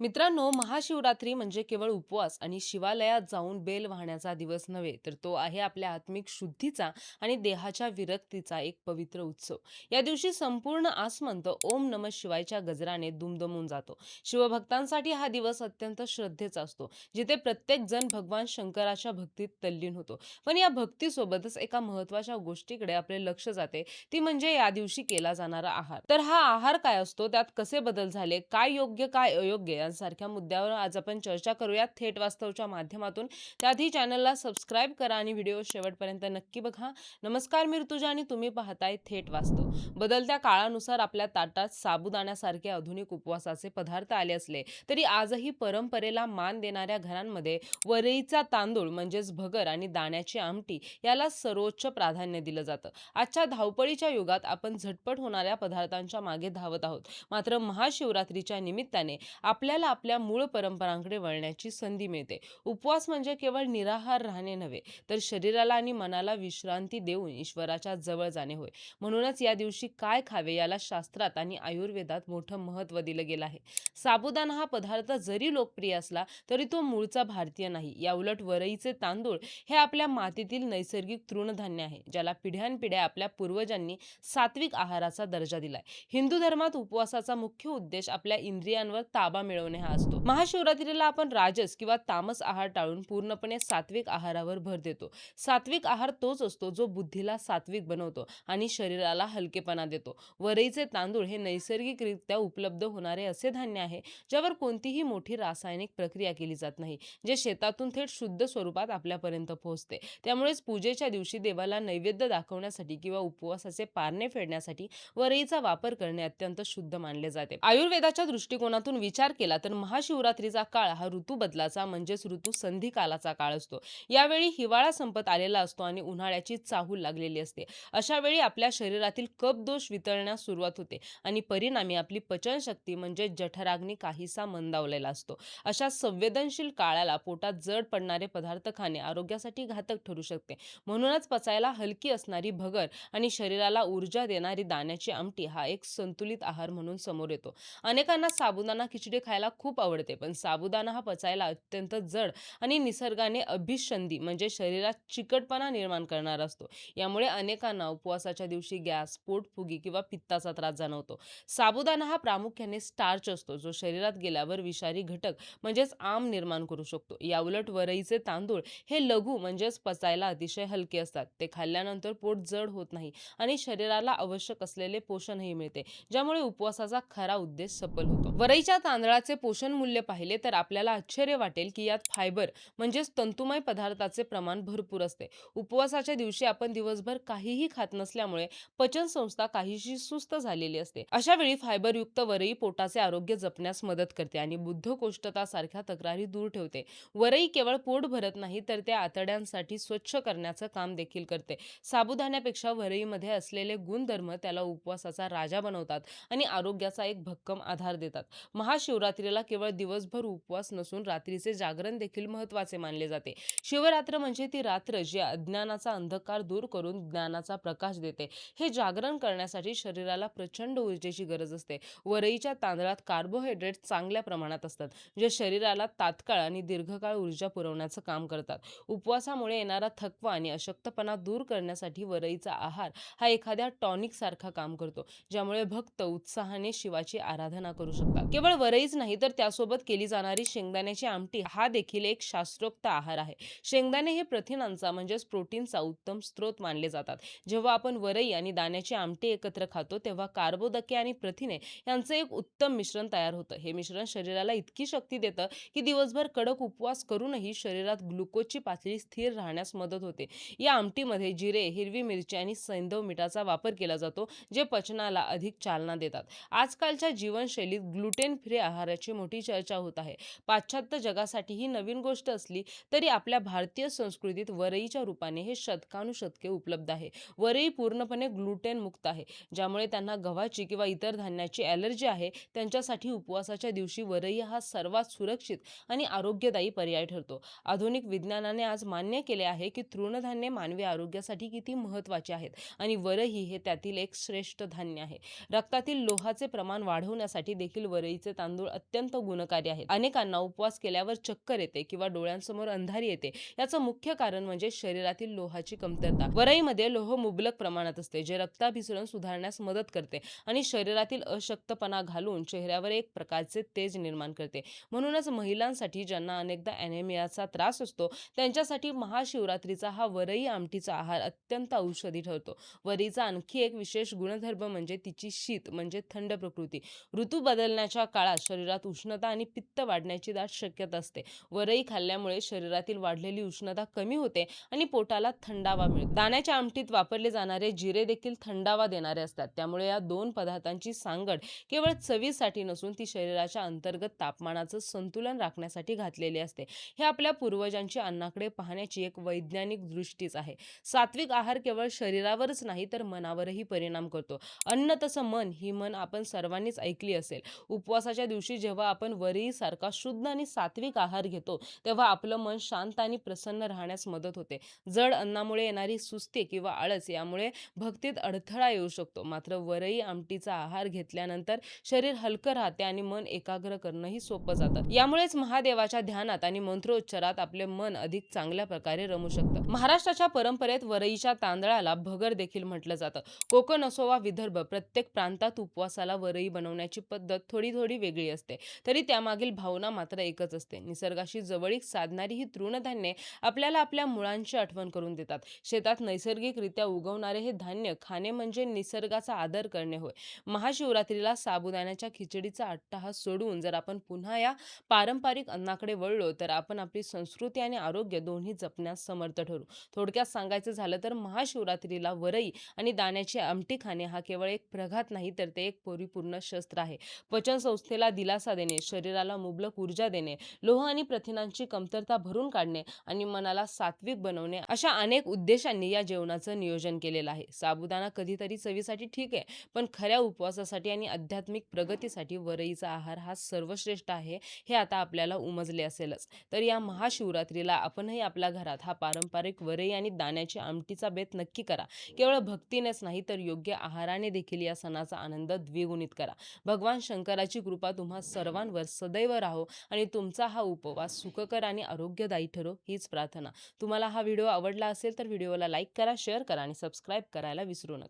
मित्रांनो, महाशिवरात्री म्हणजे केवळ उपवास आणि शिवालयात जाऊन बेल वाहण्याचा दिवस नव्हे, तर तो आहे आपल्या आत्मिक शुद्धीचा आणि देहाच्या विरक्तीचा एक पवित्र उत्सव. या दिवशी संपूर्ण आसमंत ओम नमः शिवायच्या गजराने दुमदमून जातो. शिवभक्तांसाठी हा दिवस अत्यंत श्रद्धेचा असतो, जिथे प्रत्येक जण भगवान शंकराच्या भक्तीत तल्लीन होतो. पण या भक्तीसोबतच एका महत्त्वाच्या गोष्टीकडे आपले लक्ष जाते, ती म्हणजे या दिवशी केला जाणारा आहार. तर हा आहार काय असतो, त्यात कसे बदल झाले, काय योग्य काय अयोग्य यांसारख्या मुद्द्यावर आज आपण चर्चा करूयात थेट वास्तवच्या माध्यमातून. त्याआधी चॅनलला सबस्क्राईब करा आणि व्हिडिओ शेवटपर्यंत नक्की बघा. नमस्कार, मी ऋतुजा आणि तुम्ही पाहताय थेट वास्तव. बदलत्या काळानुसार आपल्या ताटात साबुदाण्यासारखे आधुनिक उपवासाचे पदार्थ आले असले तरी आजही परंपरेला मान देणाऱ्या घरांमध्ये वरईचा तांदूळ म्हणजेच भगर आणि दाण्याची आमटी याला सर्वोच्च प्राधान्य दिलं जातं. आजच्या धावपळीच्या युगात आपण झटपट होणाऱ्या पदार्थांच्या मागे धावत आहोत. मात्र महाशिवरात्रीच्या निमित्ताने आपल्याला आपल्या मूळ परंपरांकडे वळण्याची संधी मिळते. उपवास म्हणजे केवळ निराहार राहणे नव्हे, तर शरीराला आणि मनाला विश्रांती देऊन ईश्वराच्या जवळ जाणे होय. म्हणूनच या दिवशी काय खावे याला शास्त्रात आणि आयुर्वेदात मोठं महत्त्व दिलं गेलं आहे. साबुदाणा हा पदार्थ जरी लोकप्रिय असला तरी तो मूळचा भारतीय नाही. याउलट वरईचे तांदूळ हे आपल्या मातीतील नैसर्गिक तृणधान्य आहे, ज्याला पिढ्यानपिढ्या आपल्या पूर्वजांनी सात्विक आहाराचा दर्जा दिलाय. हिंदू धर्मात उपवासाचा मुख्य उद्देश आपल्या इंद्रियांवर ताबा मिळवणे हा असतो. महाशिवरात्रीला आपण राजस किंवा तामस आहार टाळून पूर्णपणे सात्विक आहारावर भर देतो. सात्विक आहार तोच असतो जो बुद्धीला सात्विक बनवतो आणि शरीराला हलकेपणा देतो. वरईचे तांदूळ हे नैसर्गिकरित्या उपलब्ध होणारे असे धान्य आहे, ज्यावर कोणतीही मोठी रासायनिक प्रक्रिया केली जात नाही, जे शेतातून थेट शुद्ध स्वरूपात आपल्यापर्यंत पोहोचते. त्यामुळेच पूजेच्या दिवशी देवाला नैवेद्य दाखवण्यासाठी किंवा उपवासाचे पारणे फेडण्यासाठी वरईचा वापर करणे अत्यंत शुद्ध मानले जाते. आयुर्वेदाच्या दृष्टिकोनातून विचार केला तर महाशिवरात्रीचा काळ हा ऋतू बदलाचा म्हणजेच ऋतू संधी कालाचा काळ असतो. यावेळी हिवाळा संपत आलेला असतो आणि उन्हाळ्याची चाहूल लागलेली असते. अशा वेळी आपल्या शरीरातील कफदोष वितळण्यास सुरुवात होते आणि परिणामी आपली पचनशक्ती म्हणजे जठराग्नी काहीसा मंदावलेला असतो. अशा संवेदनशील काळाला पोटात जड पडणारे पदार्थ खाणे आरोग्यासाठी घातक ठरू शकते. म्हणूनच पचायला हलकी असणारी भगर आणि शरीराला ऊर्जा देणारी दाण्याची आमटी हा एक संतुलित आहार म्हणून समोर येतो. अनेकांना साबुदाणा खिचडी खायला खूप आवडते, पण साबुदाणा हा पचायला अत्यंत जड आणि निसर्गाने अभिषंधी म्हणजे शरीरात चिकटपणा निर्माण करणारा असतो. यामुळे अनेकांना उपवासाच्या दिवशी गॅस, पोटफुगी किंवा पित्ताचा त्रास जाणवतो. साबुदाणा हा प्रामुख्याने स्टार्च असतो, जो शरीरात गेल्यावर विषारी घटक म्हणजेच आम निर्माण करू शकतो. याउलट वरईचे तांदूळ हे लघु म्हणजेच पचायला अतिशय हलके असतात. ते खाल्ल्यानंतर पोट जड होत नाही आणि शरीराला आवश्यक असलेले पोषणही मिळते, ज्यामुळे उपवासाचा खरा उद्देश सफल होतो. वरईच्या तांदळाचे पोषण मूल्य पाहिले तर आपल्याला आश्चर्य वाटेल की यात फायबर म्हणजेच तंतुमय पदार्थाचे प्रमाण भरपूर असते. उपवासाच्या दिवशी आपण दिवसभर काहीही खात नसल्यामुळे पचन संस्था काहीशी सुस्त झालेली असते. अशा वेळी फायबरयुक्त वरई पोटाचे आरोग्य जपण्यास मदत करते आणि बद्धकोष्ठता सारख्या तक्रारी दूर ठेवते. वरई केवळ पोट भरत नाही, तर त्या आतड्यांसाठी स्वच्छ करण्याचं काम देखील करते. साबुदाण्यापेक्षा वरईमध्ये असलेले गुणधर्म त्याला उपवासाचा राजा बनवतात आणि आरोग्याचा एक भक्कम आधार देतात. महाशिवरात्रीला केवळ दिवसभर उपवास नसून रात्रीचे जागरण देखील महत्त्वाचे मानले जाते. शिवरात्र म्हणजे ती रात्र जी अज्ञानाचा अंधकार दूर करून ज्ञानाचा प्रकाश देते. हे जागरण करण्यासाठी शरीराला प्रचंड ऊर्जेची गरज असते. वरईच्या तांदळात कार्बोहायड्रेट चांगल्या प्रमाणात असतात, जे शरीराला तात्काळ आणि दीर्घकाळ ऊर्जा पुरवण्याचं काम करतात. उपवासामुळे येणारा थकवा आणि अशक्तपणा दूर करण्यासाठी वरईचा आहार हा एखाद्या टॉनिक सारखा काम करतो, ज्यामुळे भक्त उत्साहाने शिवाची आराधना करू शकतात. केवळ वरईच नाही, तर त्यासोबत केली जाणारी शेंगदाण्याची आमटी हा देखील एक शास्त्रोक्त आहार आहे. शेंगदाणे हे प्रथिनांचा म्हणजेच प्रोटीनचा उत्तम स्रोत मानले जातात. जेव्हा आपण वरई आणि दाण्याची आमटी एकत्र खातो, तेव्हा कार्बोदके आणि प्रथिने यांचे एक उत्तम मिश्रण तयार होतं. हे मिश्रण शरीराला इतकी शक्ती देतं की दिवसभर कडक उपवास करूनही शरीरात ग्लुकोजची पातळी स्थिर राहण्यास मदत होते. या आमटीमध्ये जिरे, हिरवी मिरची आणि सैंधव मीठाचा वापर केला जातो, जे पचनाला अधिक चालना देतात. आजकालच्या जीवनशैलीत ग्लुटेन फ्री आहाराची मोठी चर्चा होत आहे. पाश्चात्य जगासाठी ही नवीन गोष्ट असली तरी आपल्या भारतीय संस्कृतीत वरईच्या रूपाने हे शतकानुशतके उपलब्ध आहे. वरई पूर्णपणे ग्लुटेन मुक्त आहे, ज्यामुळे त्यांना गव्हाची किंवा इतर धान्याची ॲलर्जी आहे त्यांच्यासाठी उपवासाच्या दिवशी वरई हा सर्वात सुरक्षित आणि आरोग्यदायी पर्याय ठरतो. आधुनिक विज्ञानाने आज मान्य केले आहे की तृणधान्ये मानवी आरोग्यासाठी किती महत्त्वाची आहेत आणि वरई हे त्यातील एक श्रेष्ठ धान्य आहे. रक्तातील लोहाचे प्रमाण वाढवण्यासाठी देखील वरईचे तांदूळ अत्यंत गुणकारी आहेत. अनेकांना उपवास केल्यावर चक्कर येते किंवा डोळ्यांसमोर अंधारी येते. याचं मुख्य कारण म्हणजे शरीरातील लोहाची कमतरता. वरईमध्ये लोह मुबलक प्रमाणात असते, जे रक्ताभिसरण सुधारण्यास मदत करते आणि शरीरातील अशक्तपणा घालून चेहऱ्यावर एक प्रकारचे तेज निर्माण करते. म्हणूनच महिलांसाठी ज्यांना अनेकदा ॲनेमियाचा त्रास असतो, त्यांच्यासाठी महाशिवरात्रीचा हा वरई आमटीचा आहार अत्यंत औषधी ठरतो. वरीचा आणखी एक विशेष गुणधर्म म्हणजे तिची शीत म्हणजे थंड प्रकृती. ऋतू बदलण्याच्या काळात शरीरात उष्णता आणि पित्त वाढण्याची दाट शक्यता असते. वरई खाल्ल्यामुळे शरीरातील वाढलेली उष्णता कमी होते आणि पोटाला थंडावा मिळतो. दाण्याच्या आमटीत वापरले जाणारे जिरे देखील थंडावा देणारे असतात. त्यामुळे या दोन पदार्थांची सांगड केवळ चवीसाठी नसून ती शरीराच्या अंतर्गत तापमानाचं संतुलन राखण्यासाठी घातलेली असते. हे आपल्या पूर्वजांची अन्नाकडे पाहण्याची एक वैज्ञानिक दृष्टीच आहे. सात्विक आहार केवळ शरीरावरच नाही तर मनावरही परिणाम करतो. अन्न तसं मन ही म्हण आपण सर्वांनीच ऐकली असेल. उपवासाच्या दिवशी जेव्हा आपण वरीसारखा शुद्ध आणि सात्विक आहार घेतो, तेव्हा आपलं मन शांत आणि प्रसन्न राहण्यास मदत होते. जड अन्नामुळे येणारी सुस्ती किंवा आळस यामुळे भक्तीत अडथळा येऊ शकतो. मात्र वरई आमटीचा आहार घेतल्यानंतर शरीर हलकं राहते आणि मन एकाग्र करणंही सोपं जातं. यामुळेच महादेवाच्या ध्यानात आणि मंत्रोच्चारात आपले मन अधिक चांगल्या प्रकारे रमू शकतं. महाराष्ट्राच्या परंपरेत वरईच्या तांदळाला भगर देखील म्हटलं जातं. कोकण असो वा विदर्भ, प्रत्येक प्रांतात उपवासाला वरई बनवण्याची पद्धत थोडी थोडी वेगळी असते. तरी त्यामागील भावना मात्र एकच असते. निसर्गाशी जवळीक साधणारी ही तृणधान्ये आपल्याला आपल्या मुळांची आठवण करून देतात. शेतात नैसर्गिकरित्या उगवणारे हे धान्य खाणे म्हणजे निसर्गाचा आदर करणे होय. महाशिवरात्रीला साबुदाण्याच्या खिचडीचा अट्टाहास सोडून जर आपण पुन्हा या पारंपरिक अन्नाकडे वळलो, तर आपण आपली संस्कृती आणि आरोग्य दोन्ही जपण्यास समर्थ ठरू. थोडक्यात सांगायचं झालं तर महाशिवरात्रीला वरई आणि दाण्याची आमटी खाणे हा केवळ एक प्रघात नाही, तर ते एक परिपूर्ण शस्त्र आहे. पचन संस्थेला दिलासा देणे, शरीराला मुबलक ऊर्जा देणे, लोह आणि प्रथिनांची कमतरता भरून काढणे आणि मनाला सात्विक बनवणे अशा अनेक उद्देशांनी या जेवणाचं नियोजन केलेलं आहे. साबुदाणा कधीतरी चवीसाठी ठीक आहे, पण खऱ्या उपवासासाठी आणि आध्यात्मिक प्रगतीसाठी वरईचा आहार हा सर्वश्रेष्ठ आहे, हे आता आपल्याला उमजले असेलच. तर या महाशिवरात्रीला आपणही आपल्या घरात हा पारंपरिक वरई आणि दाण्याची आमटीचा बेत नक्की करा. केवळ भक्तीनेच नाही तर योग्य आहाराने देखील या सणाचा आनंद द्विगुणित करा. भगवान शंकराची कृपा तुम्हा सर्वांवर सदैव राहो आणि तुमचा हा उपवास सुखकर आणि आरोग्यदायी ठरो, हीच प्रार्थना. तुम्हाला हा व्हिडिओ आवडला असेल तर व्हिडिओला लाईक करा, शेअर करा आणि सबस्क्राईब करायला विसरू नका.